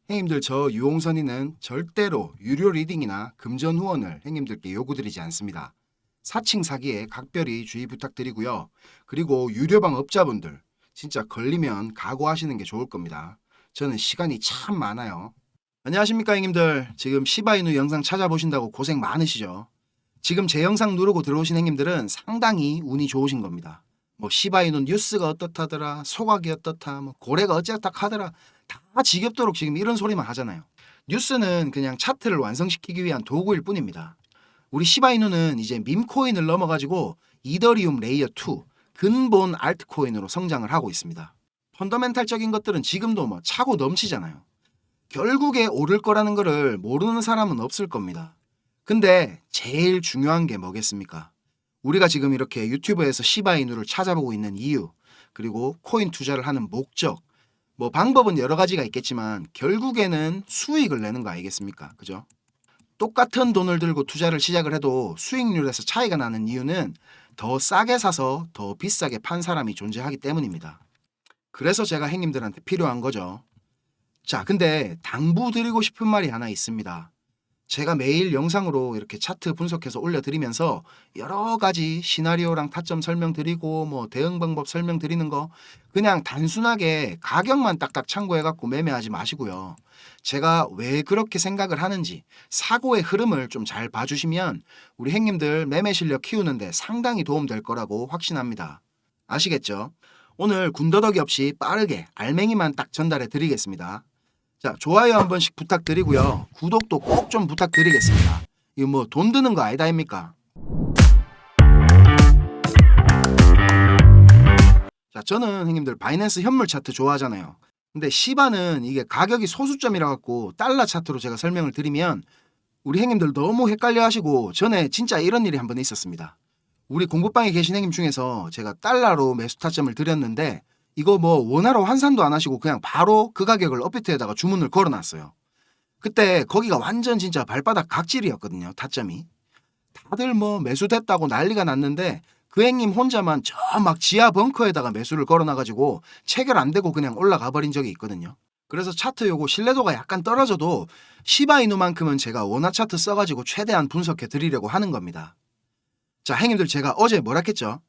형님들, 저 유홍선이는 절대로 유료 리딩이나 금전 후원을 형님들께 요구드리지 않습니다. 사칭 사기에 각별히 주의 부탁드리고요. 그리고 유료방 업자분들 진짜 걸리면 각오하시는 게 좋을 겁니다. 저는 시간이 참 많아요. 안녕하십니까 형님들. 지금 시바이누 영상 찾아보신다고 고생 많으시죠? 지금 제 영상 누르고 들어오신 형님들은 상당히 운이 좋으신 겁니다. 뭐 시바이누 뉴스가 어떻다더라, 소각이 어떻다, 뭐 고래가 어쨌다 하더라, 다 지겹도록 지금 이런 소리만 하잖아요. 뉴스는 그냥 차트를 완성시키기 위한 도구일 뿐입니다. 우리 시바이누는 이제 밈코인을 넘어가지고 이더리움 레이어 2 근본 알트코인으로 성장을 하고 있습니다. 펀더멘탈적인 것들은 지금도 뭐 차고 넘치잖아요. 결국에 오를 거라는 거를 모르는 사람은 없을 겁니다. 근데 제일 중요한 게 뭐겠습니까? 우리가 지금 이렇게 유튜브에서 시바이누를 찾아보고 있는 이유, 그리고 코인 투자를 하는 목적, 뭐 방법은 여러 가지가 있겠지만 결국에는 수익을 내는 거 아니겠습니까? 그죠? 똑같은 돈을 들고 투자를 시작을 해도 수익률에서 차이가 나는 이유는 더 싸게 사서 더 비싸게 판 사람이 존재하기 때문입니다. 그래서 제가 형님들한테 필요한 거죠. 자, 근데 당부드리고 싶은 말이 하나 있습니다. 제가 매일 영상으로 이렇게 차트 분석해서 올려드리면서 여러 가지 시나리오랑 타점 설명드리고 뭐 대응 방법 설명드리는 거 그냥 단순하게 가격만 딱딱 참고해갖고 매매하지 마시고요. 제가 왜 그렇게 생각을 하는지 사고의 흐름을 좀 잘 봐주시면 우리 형님들 매매 실력 키우는데 상당히 도움될 거라고 확신합니다. 아시겠죠? 오늘 군더더기 없이 빠르게 알맹이만 딱 전달해 드리겠습니다. 자, 좋아요 한 번씩 부탁드리고요. 구독도 꼭 좀 부탁드리겠습니다. 이거 뭐 돈 드는 거 아니다 아닙니까? 자, 저는 형님들 바이낸스 현물 차트 좋아하잖아요. 근데 시바는 이게 가격이 소수점이라 갖고 달러 차트로 제가 설명을 드리면 우리 형님들 너무 헷갈려 하시고 전에 진짜 이런 일이 한 번 있었습니다. 우리 공부방에 계신 형님 중에서 제가 달러로 매수 타점을 드렸는데 이거 뭐 원화로 환산도 안 하시고 그냥 바로 그 가격을 업비트에다가 주문을 걸어놨어요. 그때 거기가 완전 진짜 발바닥 각질이었거든요. 타점이. 다들 뭐 매수됐다고 난리가 났는데 그 형님 혼자만 저 막 지하 벙커에다가 매수를 걸어놔가지고 체결 안 되고 그냥 올라가 버린 적이 있거든요. 그래서 차트 요거 신뢰도가 약간 떨어져도 시바이누만큼은 제가 원화 차트 써가지고 최대한 분석해 드리려고 하는 겁니다. 자, 형님들 제가 어제 뭐라 했죠?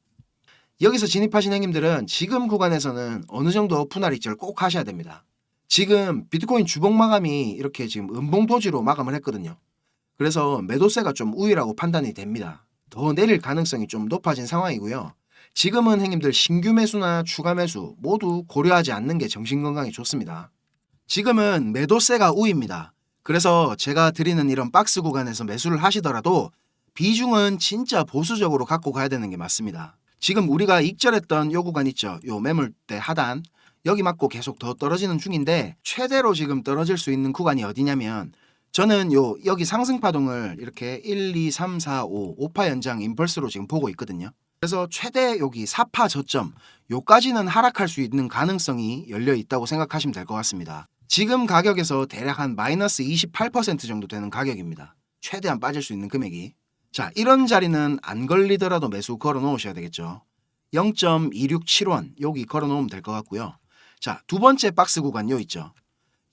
여기서 진입하신 형님들은 지금 구간에서는 어느 정도 분할 익절 꼭 하셔야 됩니다. 지금 비트코인 주봉 마감이 이렇게 지금 음봉 도지로 마감을 했거든요. 그래서 매도세가 좀 우위라고 판단이 됩니다. 더 내릴 가능성이 좀 높아진 상황이고요. 지금은 형님들 신규 매수나 추가 매수 모두 고려하지 않는 게 정신건강에 좋습니다. 지금은 매도세가 우위입니다. 그래서 제가 드리는 이런 박스 구간에서 매수를 하시더라도 비중은 진짜 보수적으로 갖고 가야 되는 게 맞습니다. 지금 우리가 익절했던 요 구간 있죠. 요 매물대 하단 여기 맞고 계속 더 떨어지는 중인데 최대로 지금 떨어질 수 있는 구간이 어디냐면 저는 여기 상승 파동을 이렇게 1, 2, 3, 4, 5, 5파 연장 임펄스로 지금 보고 있거든요. 그래서 최대 여기 4파 저점 요까지는 하락할 수 있는 가능성이 열려 있다고 생각하시면 될 것 같습니다. 지금 가격에서 대략 한 마이너스 28% 정도 되는 가격입니다. 최대한 빠질 수 있는 금액이. 자, 이런 자리는 안 걸리더라도 매수 걸어 놓으셔야 되겠죠. 0.267원 여기 걸어 놓으면 될 것 같고요. 자, 두 번째 박스 구간 요 있죠.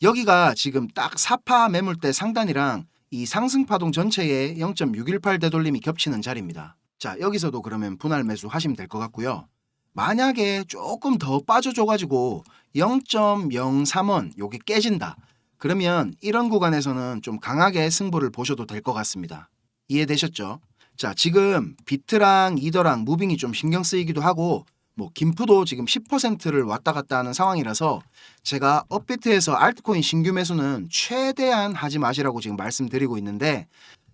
여기가 지금 딱 4파 매물대 상단이랑 이 상승파동 전체에 0.618 되돌림이 겹치는 자리입니다. 자, 여기서도 그러면 분할 매수 하시면 될 것 같고요. 만약에 조금 더 빠져줘가지고 0.03원 요게 깨진다. 그러면 이런 구간에서는 좀 강하게 승부를 보셔도 될 것 같습니다. 이해되셨죠? 자, 지금 비트랑 이더랑 무빙이 좀 신경 쓰이기도 하고 뭐 김프도 지금 10%를 왔다 갔다 하는 상황이라서 제가 업비트에서 알트코인 신규 매수는 최대한 하지 마시라고 지금 말씀드리고 있는데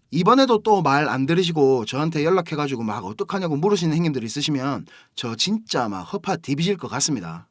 이번에도 또 말 안 들으시고 저한테 연락해가지고 막 어떡하냐고 물으시는 형님들 있으시면 저 진짜 막 허파 디비질 것 같습니다.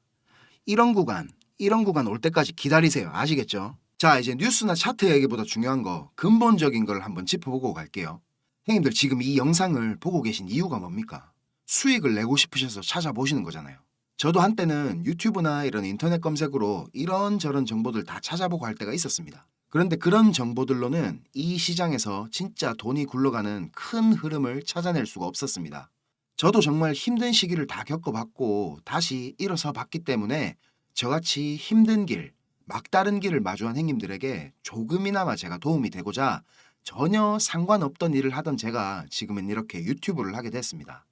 이런 구간 올 때까지 기다리세요. 아시겠죠? 자, 이제 뉴스나 차트 얘기보다 중요한 거 근본적인 걸 한번 짚어보고 갈게요. 형님들 지금 이 영상을 보고 계신 이유가 뭡니까? 수익을 내고 싶으셔서 찾아보시는 거잖아요. 저도 한때는 유튜브나 이런 인터넷 검색으로 이런저런 정보들 다 찾아보고 할 때가 있었습니다. 그런데 그런 정보들로는 이 시장에서 진짜 돈이 굴러가는 큰 흐름을 찾아낼 수가 없었습니다. 저도 정말 힘든 시기를 다 겪어봤고 다시 일어서 봤기 때문에 저같이 힘든 길, 막다른 길을 마주한 행님들에게 조금이나마 제가 도움이 되고자 전혀 상관없던 일을 하던 제가 지금은 이렇게 유튜브를 하게 됐습니다.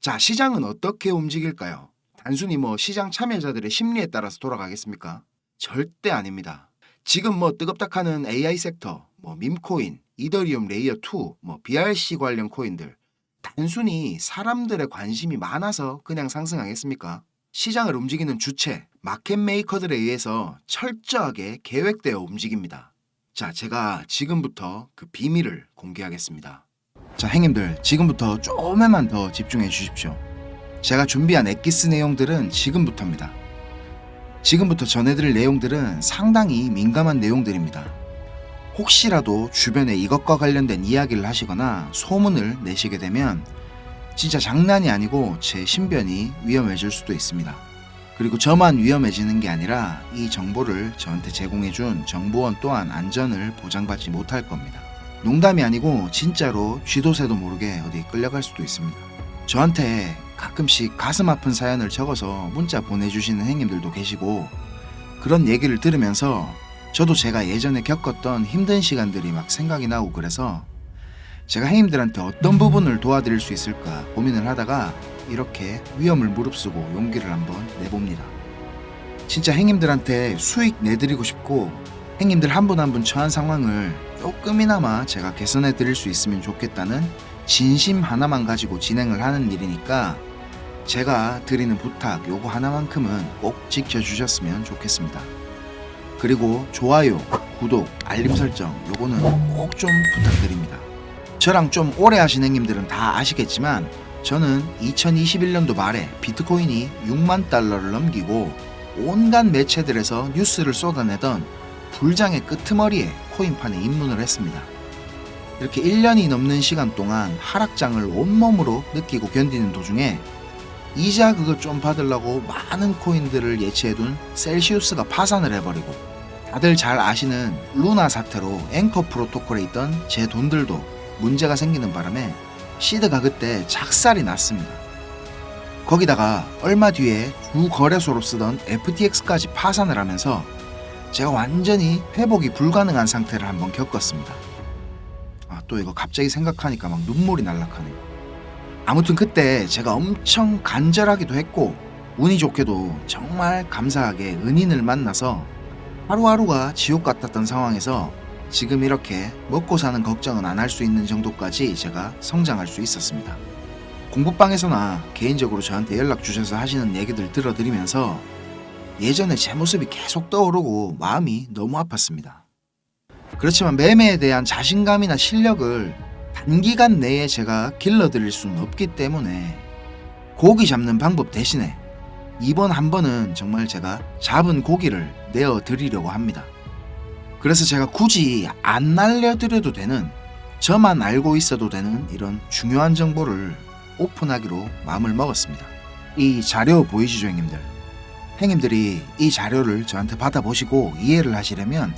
자, 시장은 어떻게 움직일까요? 단순히 시장 참여자들의 심리에 따라서 돌아가겠습니까? 절대 아닙니다. 지금 뜨겁다하는 AI 섹터, 밈코인, 이더리움 레이어2, BRC 관련 코인들, 단순히 사람들의 관심이 많아서 그냥 상승하겠습니까? 시장을 움직이는 주체, 마켓 메이커들에 의해서 철저하게 계획되어 움직입니다. 자, 제가 지금부터 그 비밀을 공개하겠습니다. 자, 행님들, 지금부터 조금만 더 집중해 주십시오. 제가 준비한 엑기스 내용들은 지금부터입니다. 지금부터 전해드릴 내용들은 상당히 민감한 내용들입니다. 혹시라도 주변에 이것과 관련된 이야기를 하시거나 소문을 내시게 되면 진짜 장난이 아니고 제 신변이 위험해질 수도 있습니다. 그리고 저만 위험해지는 게 아니라 이 정보를 저한테 제공해준 정보원 또한 안전을 보장받지 못할 겁니다. 농담이 아니고 진짜로 쥐도 새도 모르게 어디 끌려갈 수도 있습니다. 저한테 가끔씩 가슴 아픈 사연을 적어서 문자 보내주시는 행님들도 계시고, 그런 얘기를 들으면서 저도 제가 예전에 겪었던 힘든 시간들이 막 생각이 나고, 그래서 제가 행님들한테 어떤 부분을 도와드릴 수 있을까 고민을 하다가 이렇게 위험을 무릅쓰고 용기를 한번 내봅니다. 진짜 행님들한테 수익 내드리고 싶고, 행님들 한 분 한 분 처한 상황을 조금이나마 제가 개선해 드릴 수 있으면 좋겠다는 진심 하나만 가지고 진행을 하는 일이니까 제가 드리는 부탁 요거 하나만큼은 꼭 지켜주셨으면 좋겠습니다. 그리고 좋아요, 구독, 알림 설정 요거는 꼭 좀 부탁드립니다. 저랑 좀 오래 하신 행님들은 다 아시겠지만 저는 2021년도 말에 비트코인이 6만 달러를 넘기고 온갖 매체들에서 뉴스를 쏟아내던 불장의 끄트머리에 코인판에 입문을 했습니다. 이렇게 1년이 넘는 시간 동안 하락장을 온몸으로 느끼고 견디는 도중에 이자 그거 좀 받으려고 많은 코인들을 예치해둔 셀시우스가 파산을 해버리고, 다들 잘 아시는 루나 사태로 앵커 프로토콜에 있던 제 돈들도 문제가 생기는 바람에 시드가 그때 작살이 났습니다. 거기다가 얼마 뒤에 주 거래소로 쓰던 FTX까지 파산을 하면서 제가 완전히 회복이 불가능한 상태를 한번 겪었습니다. 또 이거 갑자기 생각하니까 막 눈물이 날락하네요. 아무튼 그때 제가 엄청 간절하기도 했고 운이 좋게도 정말 감사하게 은인을 만나서 하루하루가 지옥 같았던 상황에서 지금 이렇게 먹고 사는 걱정은 안 할 수 있는 정도까지 제가 성장할 수 있었습니다. 공부방에서나 개인적으로 저한테 연락 주셔서 하시는 얘기들 들어드리면서 예전에 제 모습이 계속 떠오르고 마음이 너무 아팠습니다. 그렇지만 매매에 대한 자신감이나 실력을 단기간 내에 제가 길러드릴 수는 없기 때문에 고기 잡는 방법 대신에 이번 한 번은 정말 제가 잡은 고기를 내어드리려고 합니다. 그래서 제가 굳이 안 알려드려도 되는, 저만 알고 있어도 되는 이런 중요한 정보를 오픈하기로 마음을 먹었습니다. 이 자료 보이시죠, 형님들? 행님들이 이 자료를 저한테 받아보시고 이해를 하시려면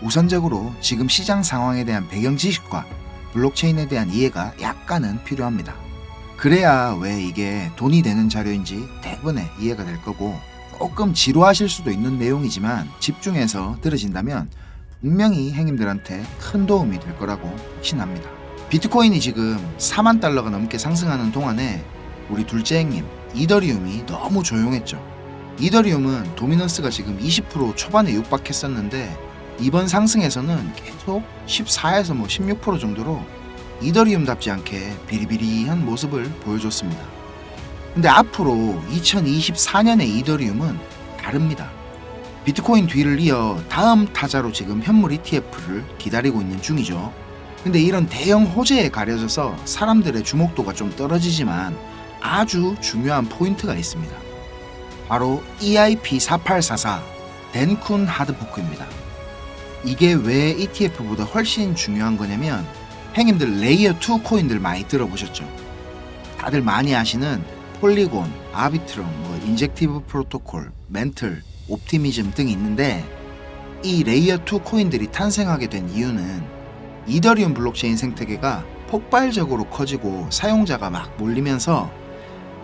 우선적으로 지금 시장 상황에 대한 배경 지식과 블록체인에 대한 이해가 약간은 필요합니다. 그래야 왜 이게 돈이 되는 자료인지 대부분의 이해가 될 거고, 조금 지루하실 수도 있는 내용이지만 집중해서 들으신다면 분명히 행님들한테 큰 도움이 될 거라고 확신합니다. 비트코인이 지금 4만 달러가 넘게 상승하는 동안에 우리 둘째 행님 이더리움이 너무 조용했죠. 이더리움은 도미넌스가 지금 20% 초반에 육박했었는데 이번 상승에서는 계속 14에서 16% 정도로 이더리움답지 않게 비리비리한 모습을 보여줬습니다. 근데 앞으로 2024년의 이더리움은 다릅니다. 비트코인 뒤를 이어 다음 타자로 지금 현물 ETF를 기다리고 있는 중이죠. 근데 이런 대형 호재에 가려져서 사람들의 주목도가 좀 떨어지지만 아주 중요한 포인트가 있습니다. 바로 EIP4844 덴쿤 하드포크입니다. 이게 왜 ETF보다 훨씬 중요한 거냐면, 행님들 레이어2 코인들 많이 들어보셨죠? 다들 많이 아시는 폴리곤, 아비트럼, 인젝티브 프로토콜, 멘틀, 옵티미즘 등이 있는데, 이 레이어2 코인들이 탄생하게 된 이유는 이더리움 블록체인 생태계가 폭발적으로 커지고 사용자가 막 몰리면서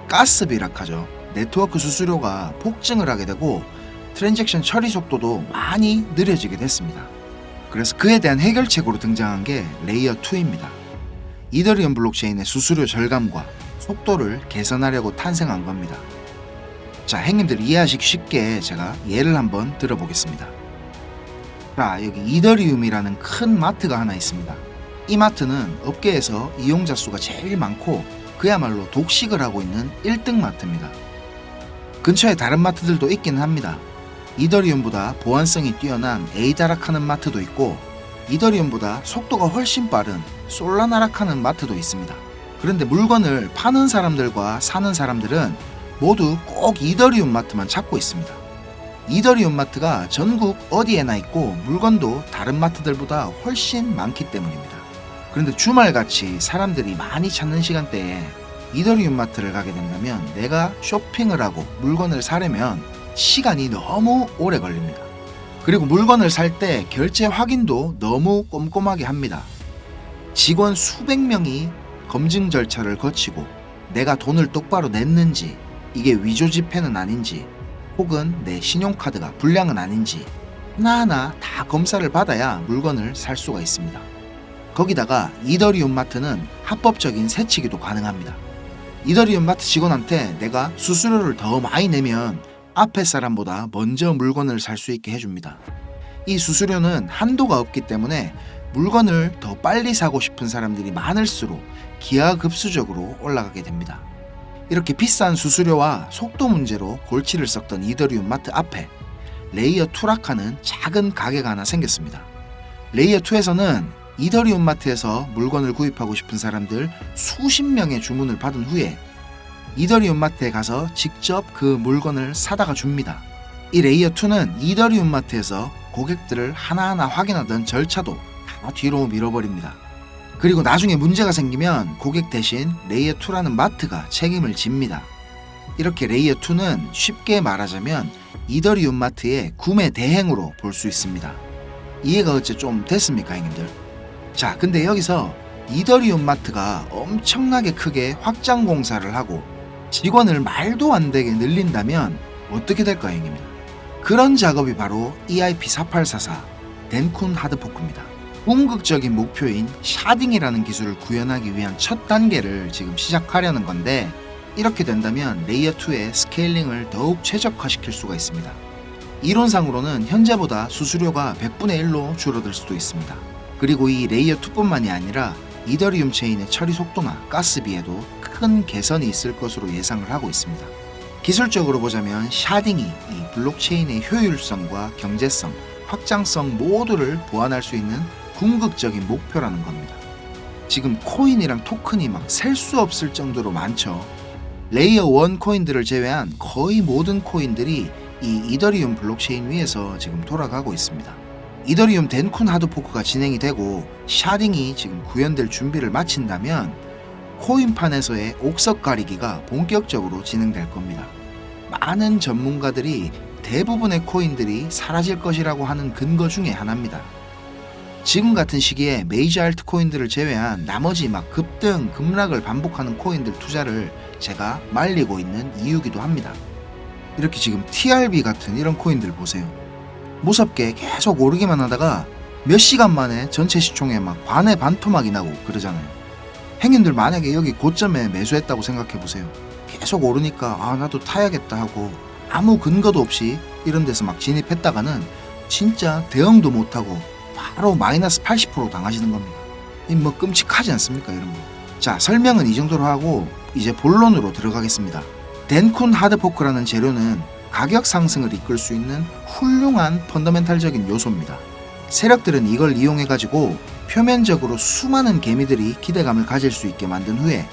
가스 비락하죠. 네트워크 수수료가 폭증을 하게 되고 트랜잭션 처리 속도도 많이 느려지게 됐습니다. 그래서 그에 대한 해결책으로 등장한 게 레이어 2입니다. 이더리움 블록체인의 수수료 절감과 속도를 개선하려고 탄생한 겁니다. 자, 행님들 이해하시기 쉽게 제가 예를 한번 들어보겠습니다. 자, 여기 이더리움이라는 큰 마트가 하나 있습니다. 이 마트는 업계에서 이용자 수가 제일 많고 그야말로 독식을 하고 있는 1등 마트입니다. 근처에 다른 마트들도 있기는 합니다. 이더리움보다 보안성이 뛰어난 에이다락하는 마트도 있고 이더리움보다 속도가 훨씬 빠른 솔라나락하는 마트도 있습니다. 그런데 물건을 파는 사람들과 사는 사람들은 모두 꼭 이더리움 마트만 찾고 있습니다. 이더리움 마트가 전국 어디에나 있고 물건도 다른 마트들보다 훨씬 많기 때문입니다. 그런데 주말같이 사람들이 많이 찾는 시간대에 이더리움 마트를 가게 된다면 내가 쇼핑을 하고 물건을 사려면 시간이 너무 오래 걸립니다. 그리고 물건을 살 때 결제 확인도 너무 꼼꼼하게 합니다. 직원 수백 명이 검증 절차를 거치고 내가 돈을 똑바로 냈는지, 이게 위조 지폐는 아닌지, 혹은 내 신용카드가 불량은 아닌지 하나하나 다 검사를 받아야 물건을 살 수가 있습니다. 거기다가 이더리움 마트는 합법적인 세치기도 가능합니다. 이더리움 마트 직원한테 내가 수수료를 더 많이 내면 앞에 사람보다 먼저 물건을 살 수 있게 해줍니다. 이 수수료는 한도가 없기 때문에 물건을 더 빨리 사고 싶은 사람들이 많을수록 기하급수적으로 올라가게 됩니다. 이렇게 비싼 수수료와 속도 문제로 골치를 썩던 이더리움 마트 앞에 레이어 2락하는 작은 가게가 하나 생겼습니다. 레이어 2에서는 이더리움 마트에서 물건을 구입하고 싶은 사람들 수십 명의 주문을 받은 후에 이더리움 마트에 가서 직접 그 물건을 사다가 줍니다. 이 레이어 2는 이더리움 마트에서 고객들을 하나하나 확인하던 절차도 다 뒤로 밀어버립니다. 그리고 나중에 문제가 생기면 고객 대신 레이어 2라는 마트가 책임을 집니다. 이렇게 레이어 2는 쉽게 말하자면 이더리움 마트의 구매 대행으로 볼 수 있습니다. 이해가 어째 좀 됐습니까, 형님들? 자, 근데 여기서 이더리움 마트가 엄청나게 크게 확장 공사를 하고 직원을 말도 안 되게 늘린다면 어떻게 될까요, 형님들? 그런 작업이 바로 EIP4844 덴쿤 하드포크입니다. 궁극적인 목표인 샤딩이라는 기술을 구현하기 위한 첫 단계를 지금 시작하려는 건데, 이렇게 된다면 레이어 2의 스케일링을 더욱 최적화시킬 수가 있습니다. 이론상으로는 현재보다 수수료가 100분의 1로 줄어들 수도 있습니다. 그리고 이 레이어 2뿐만이 아니라 이더리움 체인의 처리 속도나 가스비에도 큰 개선이 있을 것으로 예상을 하고 있습니다. 기술적으로 보자면 샤딩이 이 블록체인의 효율성과 경제성, 확장성 모두를 보완할 수 있는 궁극적인 목표라는 겁니다. 지금 코인이랑 토큰이 막 셀 수 없을 정도로 많죠. 레이어 1 코인들을 제외한 거의 모든 코인들이 이 이더리움 블록체인 위에서 지금 돌아가고 있습니다. 이더리움 덴쿤 하드포크가 진행이 되고 샤딩이 지금 구현될 준비를 마친다면 코인판에서의 옥석 가리기가 본격적으로 진행될 겁니다. 많은 전문가들이 대부분의 코인들이 사라질 것이라고 하는 근거 중에 하나입니다. 지금 같은 시기에 메이저 알트 코인들을 제외한 나머지 막 급등, 급락을 반복하는 코인들 투자를 제가 말리고 있는 이유기도 합니다. 이렇게 지금 TRB 같은 이런 코인들 보세요. 무섭게 계속 오르기만 하다가 몇 시간 만에 전체 시총에 막 반의 반토막이 나고 그러잖아요. 행인들 만약에 여기 고점에 매수했다고 생각해 보세요. 계속 오르니까 아 나도 타야겠다 하고 아무 근거도 없이 이런 데서 막 진입했다가는 진짜 대응도 못하고 바로 마이너스 80% 당하시는 겁니다. 이 뭐 끔찍하지 않습니까, 이런 거. 자, 설명은 이 정도로 하고 이제 본론으로 들어가겠습니다. 덴쿤 하드포크라는 재료는 가격 상승을 이끌 수 있는 훌륭한 펀더멘탈적인 요소입니다. 세력들은 이걸 이용해 가지고 표면적으로 수많은 개미들이 기대감을 가질 수 있게 만든 후에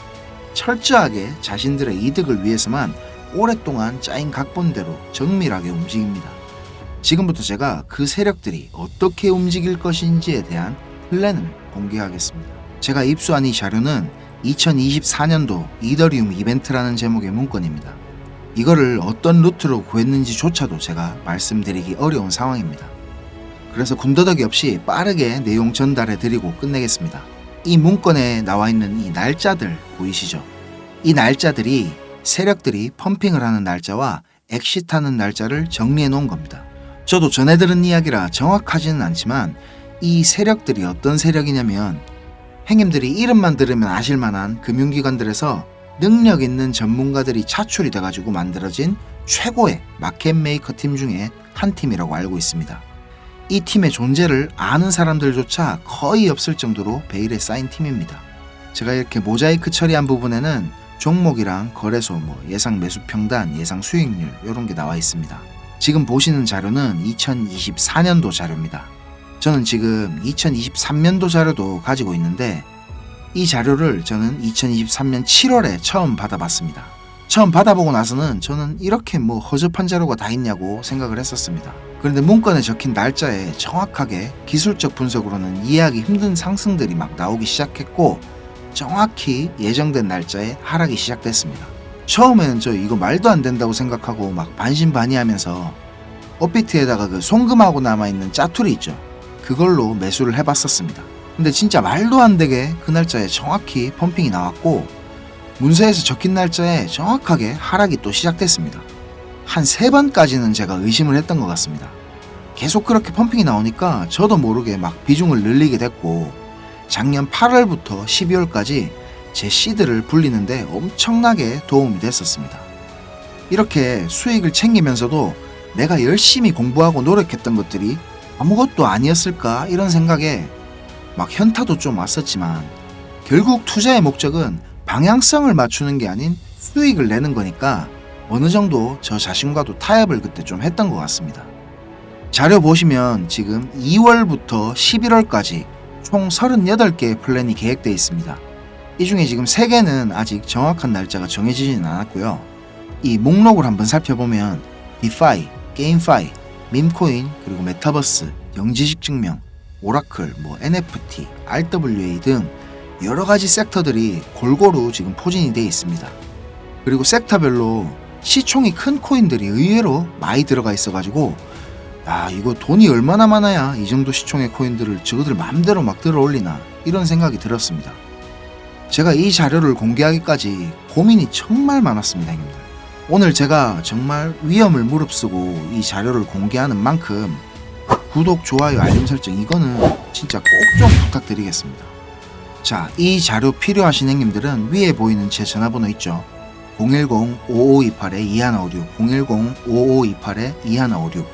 철저하게 자신들의 이득을 위해서만 오랫동안 짜인 각본대로 정밀하게 움직입니다. 지금부터 제가 그 세력들이 어떻게 움직일 것인지에 대한 플랜을 공개하겠습니다. 제가 입수한 이 자료는 2024년도 이더리움 이벤트라는 제목의 문건입니다. 이거를 어떤 루트로 구했는지조차도 제가 말씀드리기 어려운 상황입니다. 그래서 군더더기 없이 빠르게 내용 전달해 드리고 끝내겠습니다. 이 문건에 나와 있는 이 날짜들 보이시죠? 이 날짜들이 세력들이 펌핑을 하는 날짜와 엑시트하는 날짜를 정리해 놓은 겁니다. 저도 전해 들은 이야기라 정확하지는 않지만 이 세력들이 어떤 세력이냐면 행님들이 이름만 들으면 아실만한 금융기관들에서 능력 있는 전문가들이 차출이 돼가지고 만들어진 최고의 마켓 메이커 팀 중에 한 팀이라고 알고 있습니다. 이 팀의 존재를 아는 사람들조차 거의 없을 정도로 베일에 쌓인 팀입니다. 제가 이렇게 모자이크 처리한 부분에는 종목이랑 거래소, 예상 매수 평단, 예상 수익률 이런 게 나와 있습니다. 지금 보시는 자료는 2024년도 자료입니다. 저는 지금 2023년도 자료도 가지고 있는데 이 자료를 저는 2023년 7월에 처음 받아봤습니다. 처음 받아보고 나서는 저는 이렇게 허접한 자료가 다 있냐고 생각을 했었습니다. 그런데 문건에 적힌 날짜에 정확하게 기술적 분석으로는 이해하기 힘든 상승들이 막 나오기 시작했고 정확히 예정된 날짜에 하락이 시작됐습니다. 처음에는 저 이거 말도 안 된다고 생각하고 막 반신반의하면서 업비트에다가 그 송금하고 남아있는 짜투리 있죠. 그걸로 매수를 해봤었습니다. 근데 진짜 말도 안 되게 그 날짜에 정확히 펌핑이 나왔고 문서에서 적힌 날짜에 정확하게 하락이 또 시작됐습니다. 한 3번까지는 제가 의심을 했던 것 같습니다. 계속 그렇게 펌핑이 나오니까 저도 모르게 막 비중을 늘리게 됐고 작년 8월부터 12월까지 제 시드를 불리는데 엄청나게 도움이 됐었습니다. 이렇게 수익을 챙기면서도 내가 열심히 공부하고 노력했던 것들이 아무것도 아니었을까 이런 생각에 막 현타도 좀 왔었지만 결국 투자의 목적은 방향성을 맞추는 게 아닌 수익을 내는 거니까 어느 정도 저 자신과도 타협을 그때 좀 했던 것 같습니다. 자료 보시면 지금 2월부터 11월까지 총 38개의 플랜이 계획되어 있습니다. 이 중에 지금 3개는 아직 정확한 날짜가 정해지지는 않았고요. 이 목록을 한번 살펴보면 디파이, 게임파이, 밈코인, 그리고 메타버스, 영지식 증명, 오라클, NFT, RWA 등 여러가지 섹터들이 골고루 지금 포진이 되어 있습니다. 그리고 섹터별로 시총이 큰 코인들이 의외로 많이 들어가 있어가지고 이거 돈이 얼마나 많아야 이 정도 시총의 코인들을 저거들 마음대로 막 들어 올리나 이런 생각이 들었습니다. 제가 이 자료를 공개하기까지 고민이 정말 많았습니다, 형님들. 오늘 제가 정말 위험을 무릅쓰고 이 자료를 공개하는 만큼 구독, 좋아요, 알림 설정 이거는 진짜 꼭 좀 부탁드리겠습니다. 자, 이 자료 필요하신 형님들은 위에 보이는 제 전화번호 있죠. 010-5528-2156, 010-5528-2156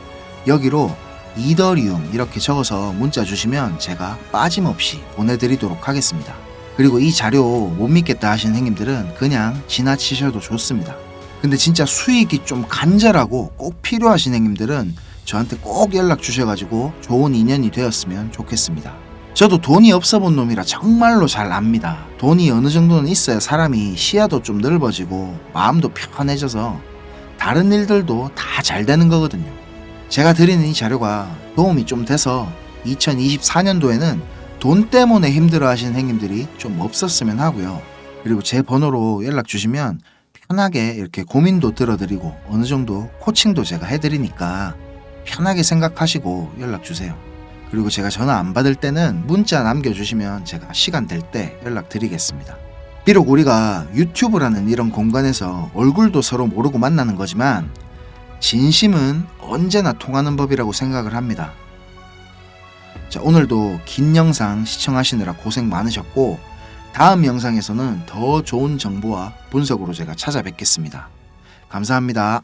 여기로 이더리움 이렇게 적어서 문자 주시면 제가 빠짐없이 보내드리도록 하겠습니다. 그리고 이 자료 못 믿겠다 하시는 형님들은 그냥 지나치셔도 좋습니다. 근데 진짜 수익이 좀 간절하고 꼭 필요하신 형님들은 저한테 꼭 연락 주셔가지고 좋은 인연이 되었으면 좋겠습니다. 저도 돈이 없어 본 놈이라 정말로 잘 압니다. 돈이 어느 정도는 있어야 사람이 시야도 좀 넓어지고 마음도 편해져서 다른 일들도 다 잘 되는 거거든요. 제가 드리는 이 자료가 도움이 좀 돼서 2024년도에는 돈 때문에 힘들어 하시는 행님들이 좀 없었으면 하고요. 그리고 제 번호로 연락 주시면 편하게 이렇게 고민도 들어드리고 어느 정도 코칭도 제가 해드리니까 편하게 생각하시고 연락 주세요. 그리고 제가 전화 안 받을 때는 문자 남겨주시면 제가 시간 될 때 연락드리겠습니다. 비록 우리가 유튜브라는 이런 공간에서 얼굴도 서로 모르고 만나는 거지만 진심은 언제나 통하는 법이라고 생각을 합니다. 자, 오늘도 긴 영상 시청하시느라 고생 많으셨고 다음 영상에서는 더 좋은 정보와 분석으로 제가 찾아뵙겠습니다. 감사합니다.